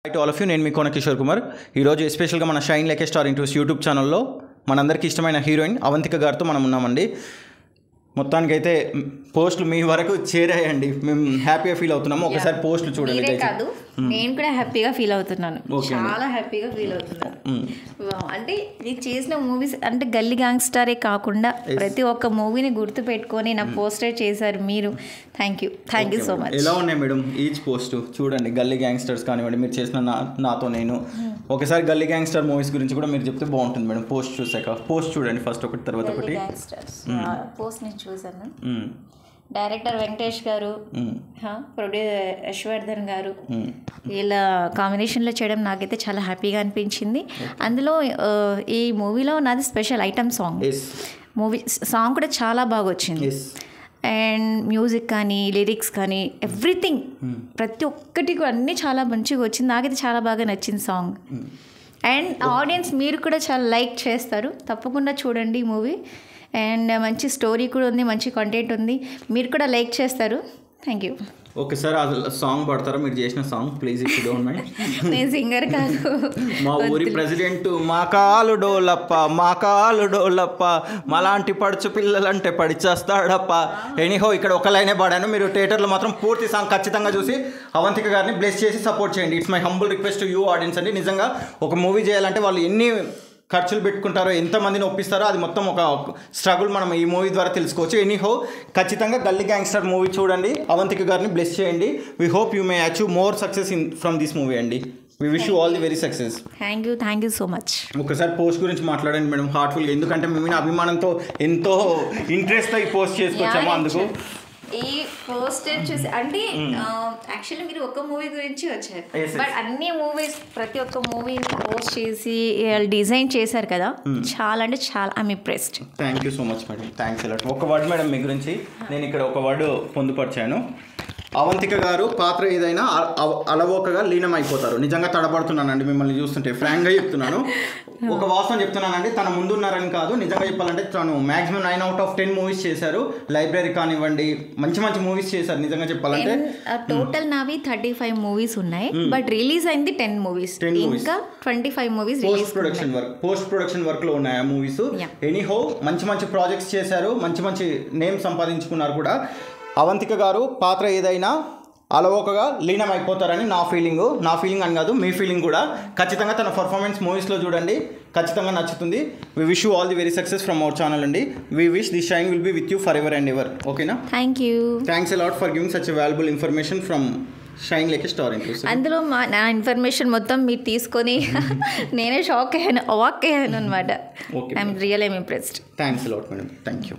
Hi to all of you. నేను మీ కోన కిషోర్ కుమార్. ఈరోజు ఎస్పెషల్గా మన shine like a star into's YouTube ఛానల్లో మనందరికీ ఇష్టమైన హీరోయిన్ అవంతిక గారితో మనం ఉన్నామండి. మొత్తానికైతే పోస్టులు మీ వరకు చేరాయండి. మేము హ్యాపీగా ఫీల్ అవుతున్నాము. ఒకసారి పోస్టులు చూడండి. కాదు, నేను కూడా హ్యాపీగా ఫీల్ అవుతున్నాను. చాలా హ్యాపీగా ఫీల్ అవుతున్నాను. అంటే నేను చేసిన మూవీస్ అంటే గల్లీ గ్యాంగ్స్టరే కాకుండా ప్రతి ఒక్క మూవీని గుర్తు పెట్టుకొని నా పోస్టర్ చేశారు మీరు. Thank you so much. ఎలా ఉన్నాయి మేడం ఈచ్ పోస్ట్ చూడండి. గల్లీ గ్యాంగ్స్టర్స్ కానివ్వండి, మీరు చేసిన నాతో నేను. ఒకసారి గల్లీ గ్యాంగ్స్టర్ మూవీస్ గురించి కూడా మీరు చెప్తే బాగుంటుంది మేడం. పోస్ట్ చూసాక పోస్ట్ చూడండి, ఫస్ట్ ఒకటి తర్వాత ఒకటి. పోస్ట్ నేను చూసాను. డైరెక్టర్ వెంకటేష్ గారు, ప్రొడ్యూసర్ యశ్వర్ధన్ గారు, వీళ్ళ కాంబినేషన్లో చేయడం నాకైతే చాలా హ్యాపీగా అనిపించింది. అందులో ఈ మూవీలో నాది special item song. Movie song కూడా చాలా బాగా వచ్చింది. అండ్ మ్యూజిక్ కానీ లిరిక్స్ కానీ ఎవ్రీథింగ్ ప్రతి ఒక్కటి కూడా అన్నీ చాలా మంచిగా వచ్చింది. నాకైతే చాలా బాగా నచ్చింది సాంగ్. అండ్ ఆడియన్స్ మీరు కూడా చాలా లైక్ చేస్తారు. తప్పకుండా చూడండి మూవీ. అండ్ మంచి స్టోరీ కూడా ఉంది, మంచి కంటెంట్ ఉంది. మీరు కూడా లైక్ చేస్తారు. Thank you. ఒకసారి ఆ సాంగ్ పాడతారా మీరు చేసిన song please? If you don't mind. నేను సింగర్ కాదు. మా ఊరి ప్రెసిడెంట్ మా కాలు డోలప్ప మాలాంటి పడుచు పిల్లలంటే పడిచేస్తాడప్ప. ఎనీహో ఇక్కడ ఒక లైనే పాడాను. మీరు థియేటర్లో మాత్రం పూర్తి సాంగ్ ఖచ్చితంగా చూసి అవంతిక గారిని బ్లెస్ చేసి సపోర్ట్ చేయండి. It's my humble request to you audience అండి. నిజంగా ఒక మూవీ చేయాలంటే వాళ్ళు ఎన్ని ఖర్చులు పెట్టుకుంటారో, ఎంతమందిని ఒప్పిస్తారో అది మొత్తం ఒక స్ట్రగుల్ మనం ఈ మూవీ ద్వారా తెలుసుకోవచ్చు. ఎనీహో ఖచ్చితంగా గల్లీ గ్యాంగ్స్టర్ మూవీ చూడండి, అవంతిక గారిని బ్లెస్ చేయండి. We hope you may achieve more success from this movie అండి. We wish you all the very success. Thank you so much. ఒకసారి పోస్ట్ గురించి మాట్లాడండి మేడం హార్ట్ఫుల్గా, ఎందుకంటే మేము అభిమానంతో ఎంతో ఇంట్రెస్ట్తో ఈ పోస్ట్ చేసుకొచ్చాము. అందుకు ఈ పోస్టర్ చూసి అంటే యాక్చువల్లీ మీరు ఒక మూవీ గురించి వచ్చారు, బట్ అన్ని మూవీస్ ప్రతి ఒక్క మూవీని పోస్ట్ చేసి డిజైన్ చేశారు కదా, చాలా అంటే చాలా I'm impressed. Thank you so much madam. Thanks a lot. ఒక వర్డ్ మేడం మీ గురించి నేను ఇక్కడ ఒక వర్డ్ పొందుపరిచాను. అవంతిక గారు పాత్ర ఏదైనా అలవోకగా లీనమైపోతారు. నిజంగా తడబడుతున్నానండి మిమ్మల్ని చూస్తుంటే, ఫ్రాంక్గా చెప్తున్నాను. ఒక వాస్తవం చెప్తున్నానండి, తన ముందున్నారని కాదు, నిజంగా చెప్పాలంటే తను మ్యాక్సిమం 9 out of 10 మూవీస్ చేశారు. లైబ్రరీ కానివ్వండి, మంచి మంచి మూవీస్ చేశారు. నిజంగా చెప్పాలంటే టోటల్ నావి 35 మూవీస్ ఉన్నాయి, బట్ రిలీజ్ అయింది 10 మూవీస్. ఇంకా 25 మూవీస్ పోస్ట్ ప్రొడక్షన్ వర్క్ లో ఉన్నాయి ఆ మూవీస్. ఎనీహో మంచి మంచి ప్రాజెక్ట్స్ చేశారు, మంచి మంచి నేమ్ సంపాదించుకున్నారు కూడా. అవంతిక గారు పాత్ర ఏదైనా అలవోకగా లీనమైపోతారని నా ఫీలింగ్ అని కాదు, మీ ఫీలింగ్ కూడా. ఖచ్చితంగా తన పర్ఫార్మెన్స్ మూవీస్లో చూడండి, ఖచ్చితంగా నచ్చుతుంది. We wish you all the very success from our channel అండి. We wish the shine will be with you for ever and ever. ఓకేనా? Thank you. Thanks a lot for giving such valuable information from shine like a star ఇంటూస్. అందులో నా information మొత్తం మీరు తీసుకొని నేనే అవాక్ అయ్యాను అనమాట. I'm real impressed. Thanks a lot madam. Thank you.